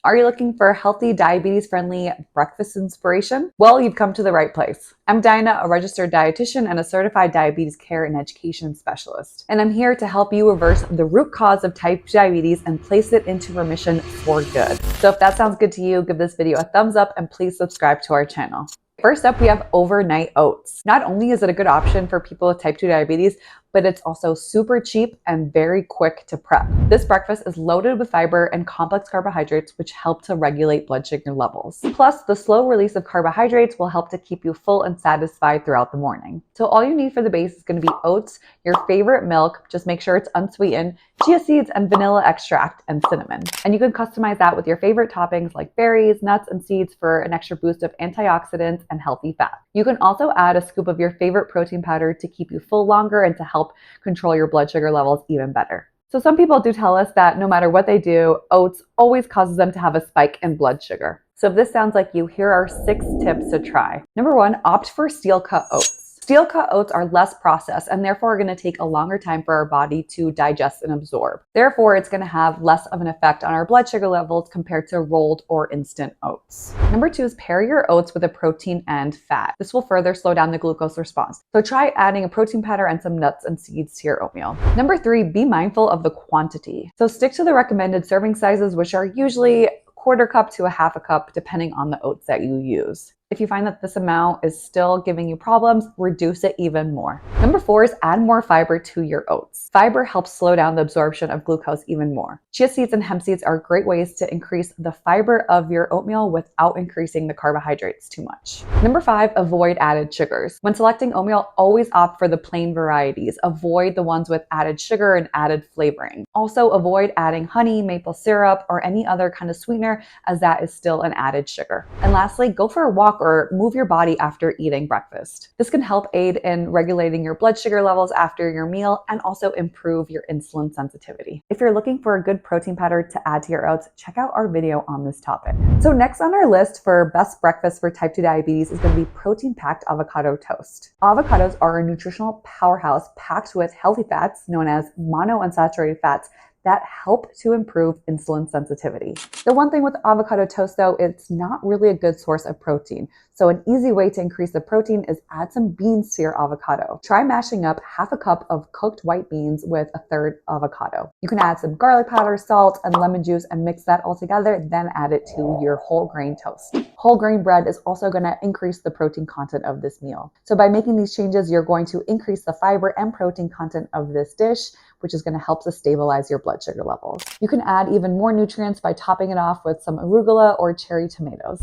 Are you looking for healthy, diabetes-friendly breakfast inspiration? Well, you've come to the right place. I'm Dinah, a registered dietitian and a certified diabetes care and education specialist. And I'm here to help you reverse the root cause of type 2 diabetes and place it into remission for good. So if that sounds good to you, give this video a thumbs up and please subscribe to our channel. First up, we have overnight oats. Not only is it a good option for people with type 2 diabetes, but it's also super cheap and very quick to prep. This breakfast is loaded with fiber and complex carbohydrates, which help to regulate blood sugar levels. Plus, the slow release of carbohydrates will help to keep you full and satisfied throughout the morning. So all you need for the base is going to be oats, your favorite milk, just make sure it's unsweetened, chia seeds and vanilla extract, and cinnamon. And you can customize that with your favorite toppings like berries, nuts, and seeds for an extra boost of antioxidants and healthy fat. You can also add a scoop of your favorite protein powder to keep you full longer and to help control your blood sugar levels even better. So some people do tell us that no matter what they do, oats always causes them to have a spike in blood sugar. So if this sounds like you, here are 6 tips to try. Number 1, opt for steel-cut oats. Steel-cut oats are less processed and therefore are going to take a longer time for our body to digest and absorb. Therefore, it's going to have less of an effect on our blood sugar levels compared to rolled or instant oats. Number 2 is pair your oats with a protein and fat. This will further slow down the glucose response. So try adding a protein powder and some nuts and seeds to your oatmeal. Number 3, be mindful of the quantity. So stick to the recommended serving sizes, which are usually 1/4 cup to 1/2 cup, depending on the oats that you use. If you find that this amount is still giving you problems, reduce it even more. Number 4 is add more fiber to your oats. Fiber helps slow down the absorption of glucose even more. Chia seeds and hemp seeds are great ways to increase the fiber of your oatmeal without increasing the carbohydrates too much. Number 5, avoid added sugars. When selecting oatmeal, always opt for the plain varieties. Avoid the ones with added sugar and added flavoring. Also, avoid adding honey, maple syrup, or any other kind of sweetener, as that is still an added sugar. And lastly, go for a walk or move your body after eating breakfast. This can help aid in regulating your blood sugar levels after your meal and also improve your insulin sensitivity. If you're looking for a good protein powder to add to your oats, check out our video on this topic. So next on our list for best breakfast for type 2 diabetes is going to be protein-packed avocado toast. Avocados are a nutritional powerhouse packed with healthy fats known as monounsaturated fats that help to improve insulin sensitivity. The one thing with avocado toast though, it's not really a good source of protein. So an easy way to increase the protein is add some beans to your avocado. Try mashing up 1/2 cup of cooked white beans with 1/3 avocado. You can add some garlic powder, salt, and lemon juice and mix that all together, then add it to your whole grain toast. Whole grain bread is also going to increase the protein content of this meal. So by making these changes, you're going to increase the fiber and protein content of this dish, which is going to help to stabilize your blood sugar levels. You can add even more nutrients by topping it off with some arugula or cherry tomatoes.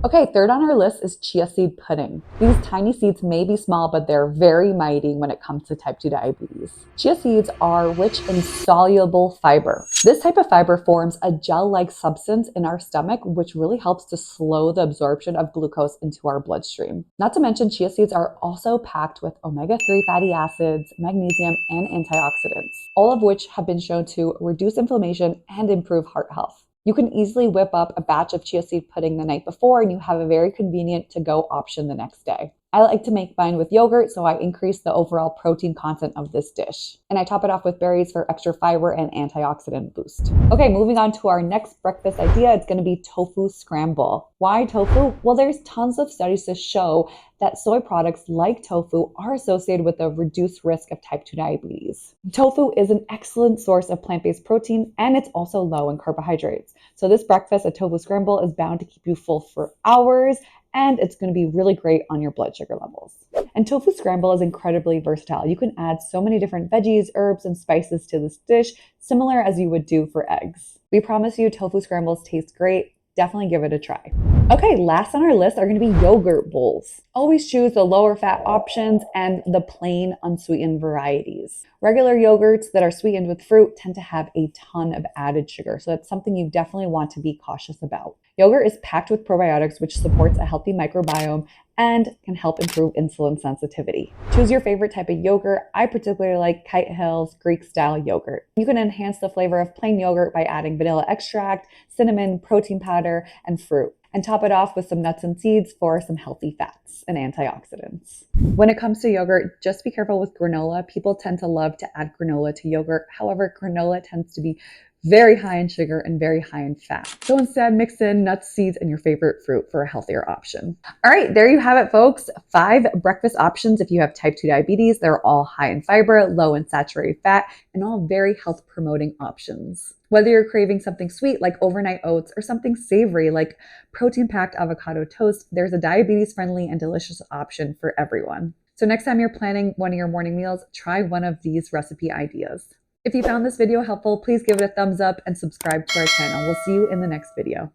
Okay, third on our list is chia seed pudding. These tiny seeds may be small, but they're very mighty when it comes to type 2 diabetes. Chia seeds are rich in soluble fiber. This type of fiber forms a gel-like substance in our stomach, which really helps to slow the absorption of glucose into our bloodstream. Not to mention, chia seeds are also packed with omega-3 fatty acids, magnesium, and antioxidants, all of which have been shown to reduce inflammation and improve heart health. You can easily whip up a batch of chia seed pudding the night before and you have a very convenient to-go option the next day. I like to make mine with yogurt, so I increase the overall protein content of this dish. And I top it off with berries for extra fiber and antioxidant boost. Okay, moving on to our next breakfast idea, it's going to be tofu scramble. Why tofu? Well, there's tons of studies to show that soy products like tofu are associated with a reduced risk of type 2 diabetes. Tofu is an excellent source of plant-based protein and it's also low in carbohydrates. So this breakfast, a tofu scramble, is bound to keep you full for hours and it's going to be really great on your blood sugar levels. And tofu scramble is incredibly versatile. You can add so many different veggies, herbs, and spices to this dish, similar as you would do for eggs. We promise you tofu scrambles taste great. Definitely give it a try. Okay, last on our list are going to be yogurt bowls. Always choose the lower fat options and the plain unsweetened varieties. Regular yogurts that are sweetened with fruit tend to have a ton of added sugar, so that's something you definitely want to be cautious about. Yogurt is packed with probiotics, which supports a healthy microbiome and can help improve insulin sensitivity. Choose your favorite type of yogurt. I particularly like Kite Hill's Greek-style yogurt. You can enhance the flavor of plain yogurt by adding vanilla extract, cinnamon, protein powder, and fruit. And top it off with some nuts and seeds for some healthy fats and antioxidants. When it comes to yogurt, just be careful with granola. People tend to love to add granola to yogurt. However, granola tends to be very high in sugar and very high in fat. So instead, mix in nuts, seeds, and your favorite fruit for a healthier option. All right, there you have it, folks. 5 breakfast options if you have type 2 diabetes. They're all high in fiber, low in saturated fat, and all very health promoting options. Whether you're craving something sweet like overnight oats or something savory like protein-packed avocado toast, there's a diabetes-friendly and delicious option for everyone. So next time you're planning one of your morning meals, try one of these recipe ideas. If you found this video helpful, please give it a thumbs up and subscribe to our channel. We'll see you in the next video.